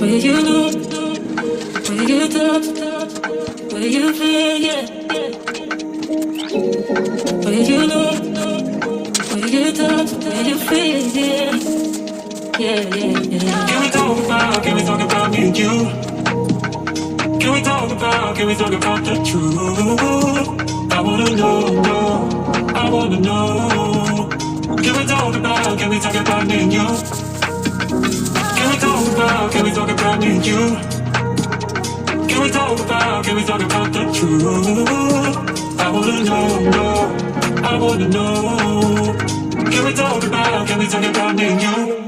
Will you know? Will you talk? Will you feel? Yeah. Will you know? Will you talk? Will you feel? Yeah. Yeah, yeah, yeah. Can we talk about me and you? Can we talk about the truth? I wanna know, I wanna know. Can we talk about me and you? Can we talk about me and you? Can we talk about the truth? I wanna know, I wanna know. Can we talk about me and you?